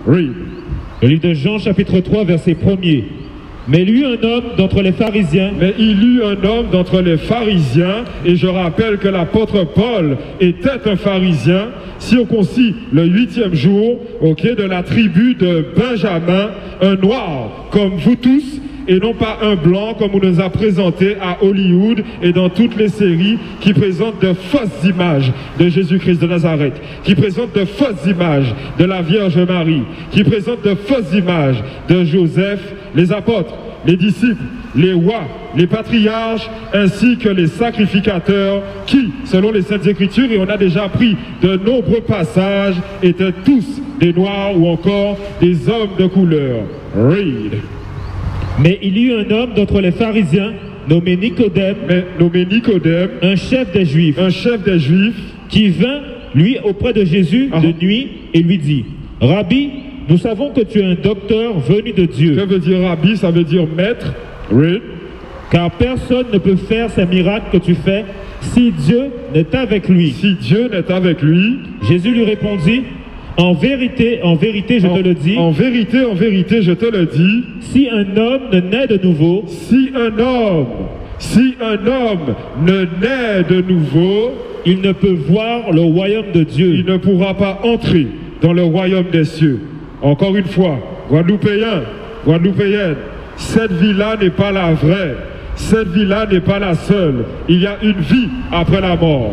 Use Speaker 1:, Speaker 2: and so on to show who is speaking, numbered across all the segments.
Speaker 1: Read.
Speaker 2: Le livre de Jean, chapitre 3, verset 1er. Mais il y eut un homme d'entre les pharisiens.
Speaker 1: Mais il y eut un homme d'entre les pharisiens, et je rappelle que l'apôtre Paul était un pharisien, circoncis le 8e jour, de la tribu de Benjamin, un noir comme vous tous, et non pas un blanc comme on nous a présenté à Hollywood et dans toutes les séries qui présentent de fausses images de Jésus-Christ de Nazareth, qui présentent de fausses images de la Vierge Marie, qui présentent de fausses images de Joseph, les apôtres, les disciples, les rois, les patriarches, ainsi que les sacrificateurs qui, selon les Saintes Écritures, et on a déjà pris de nombreux passages, étaient tous des noirs ou encore des hommes de couleur. Read.
Speaker 2: Mais il y eut un homme d'entre les pharisiens, nommé Nicodème,
Speaker 1: un chef des Juifs,
Speaker 2: qui vint, lui, auprès de Jésus de nuit et lui dit, « Rabbi, nous savons que tu es un docteur venu de Dieu. »
Speaker 1: Que veut dire Rabbi? Ça veut dire maître.
Speaker 2: Read. Car personne ne peut faire ces miracles que tu fais si Dieu n'est avec lui.
Speaker 1: Si Dieu n'est avec lui.
Speaker 2: Jésus lui répondit, en vérité, je te le dis.
Speaker 1: En vérité, je te le dis.
Speaker 2: Si un homme ne naît de nouveau.
Speaker 1: Si un homme ne naît de nouveau.
Speaker 2: Il ne peut voir le royaume de Dieu.
Speaker 1: Il ne pourra pas entrer dans le royaume des cieux. Encore une fois, Guadeloupéens, Guadeloupéennes, cette vie-là n'est pas la vraie. Cette vie-là n'est pas la seule. Il y a une vie après la mort.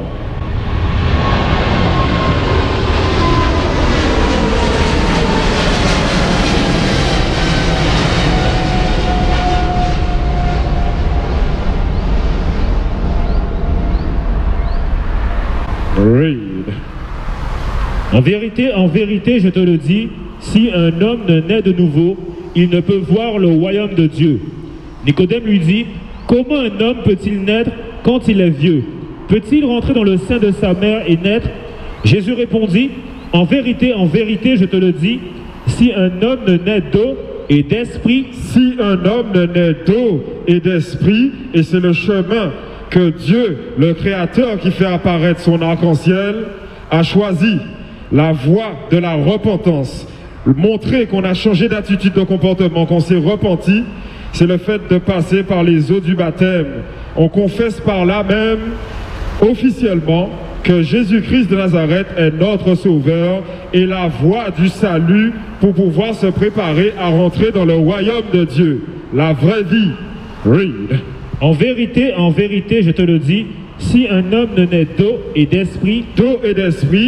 Speaker 1: Read.
Speaker 2: En vérité, je te le dis, si un homme ne naît de nouveau, il ne peut voir le royaume de Dieu. Nicodème lui dit, comment un homme peut-il naître quand il est vieux? Peut-il rentrer dans le sein de sa mère et naître? Jésus répondit, en vérité, je te le dis, si un homme ne naît d'eau et d'esprit,
Speaker 1: et c'est le chemin que Dieu, le Créateur qui fait apparaître son arc-en-ciel, a choisi, la voie de la repentance, montrer qu'on a changé d'attitude, de comportement, qu'on s'est repenti, c'est le fait de passer par les eaux du baptême. On confesse par là même, officiellement, que Jésus-Christ de Nazareth est notre Sauveur et la voie du salut pour pouvoir se préparer à rentrer dans le royaume de Dieu, la vraie vie. Read.
Speaker 2: En vérité, je te le dis, si un homme ne naît d'eau et d'esprit,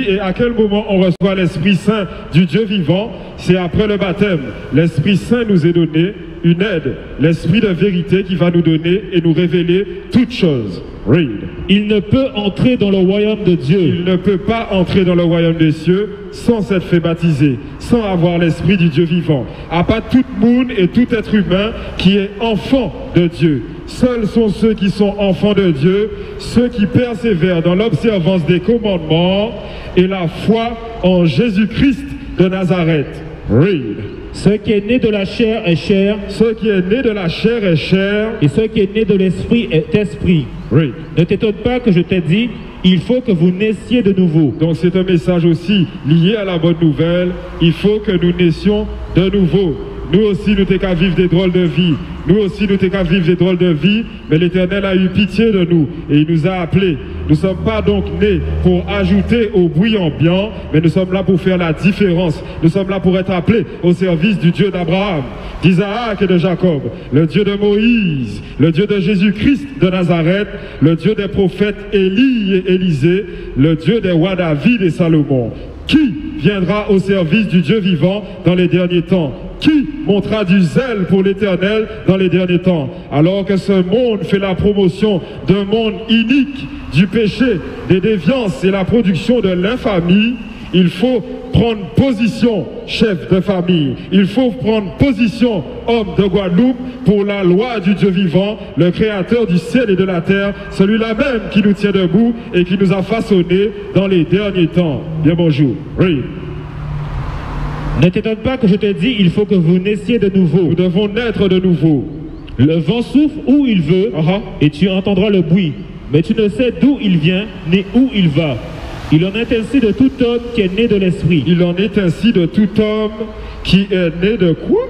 Speaker 1: et à quel moment on reçoit l'Esprit Saint du Dieu vivant? C'est après le baptême. L'Esprit Saint nous est donné, une aide, l'Esprit de vérité qui va nous donner et nous révéler toutes choses. Read.
Speaker 2: Il ne peut entrer dans le royaume de Dieu.
Speaker 1: Il ne peut pas entrer dans le royaume des cieux sans s'être fait baptiser, sans avoir l'Esprit du Dieu vivant. À pas tout monde et tout être humain qui est enfant de Dieu. Seuls sont ceux qui sont enfants de Dieu, ceux qui persévèrent dans l'observance des commandements et la foi en Jésus-Christ de Nazareth. Read.
Speaker 2: Ce qui est né de la chair est chair.
Speaker 1: Ce qui est né de la chair est chair.
Speaker 2: Et ce qui est né de l'esprit est esprit.
Speaker 1: Read.
Speaker 2: Ne t'étonne pas que je t'ai dit, il faut que vous naissiez de nouveau.
Speaker 1: Donc c'est un message aussi lié à la bonne nouvelle. Il faut que nous naissions de nouveau. Nous aussi, nous t'es qu'à vivre des drôles de vie. Nous aussi, nous t'es qu'à vivre des drôles de vie. Mais l'Éternel a eu pitié de nous et il nous a appelés. Nous ne sommes pas donc nés pour ajouter au bruit ambiant, mais nous sommes là pour faire la différence. Nous sommes là pour être appelés au service du Dieu d'Abraham, d'Isaac et de Jacob, le Dieu de Moïse, le Dieu de Jésus-Christ de Nazareth, le Dieu des prophètes Élie et Élisée, le Dieu des rois David et Salomon. Qui viendra au service du Dieu vivant dans les derniers temps? Qui montrera du zèle pour l'Éternel dans les derniers temps? Alors que ce monde fait la promotion d'un monde inique, du péché, des déviances et la production de l'infamie, il faut prendre position, chef de famille. Il faut prendre position, homme de Guadeloupe, pour la loi du Dieu vivant, le Créateur du ciel et de la terre, celui-là même qui nous tient debout et qui nous a façonnés dans les derniers temps. Bien bonjour. Oui.
Speaker 2: Ne t'étonne pas que je te dis, il faut que vous naissiez de nouveau.
Speaker 1: Nous devons naître de nouveau.
Speaker 2: Le vent souffle où il veut, et tu entendras le bruit. Mais tu ne sais d'où il vient, ni où il va. Il en est ainsi de tout homme qui est né de l'Esprit.
Speaker 1: Il en est ainsi de tout homme qui est né de quoi?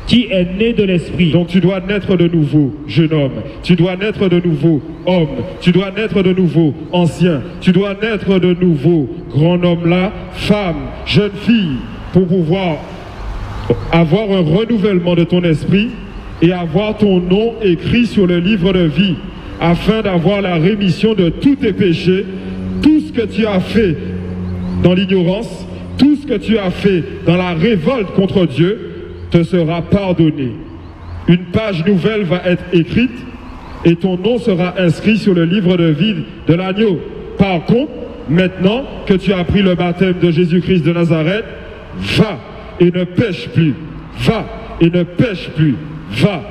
Speaker 2: Qui est né de l'Esprit.
Speaker 1: Donc tu dois naître de nouveau, jeune homme. Tu dois naître de nouveau, homme. Tu dois naître de nouveau, ancien. Tu dois naître de nouveau, grand homme là, femme, jeune fille, pour pouvoir avoir un renouvellement de ton esprit et avoir ton nom écrit sur le livre de vie, afin d'avoir la rémission de tous tes péchés. Tout ce que tu as fait dans l'ignorance, tout ce que tu as fait dans la révolte contre Dieu, te sera pardonné. Une page nouvelle va être écrite et ton nom sera inscrit sur le livre de vie de l'agneau. Par contre, maintenant que tu as pris le baptême de Jésus-Christ de Nazareth, va et ne pêche plus. Va et ne pêche plus. Va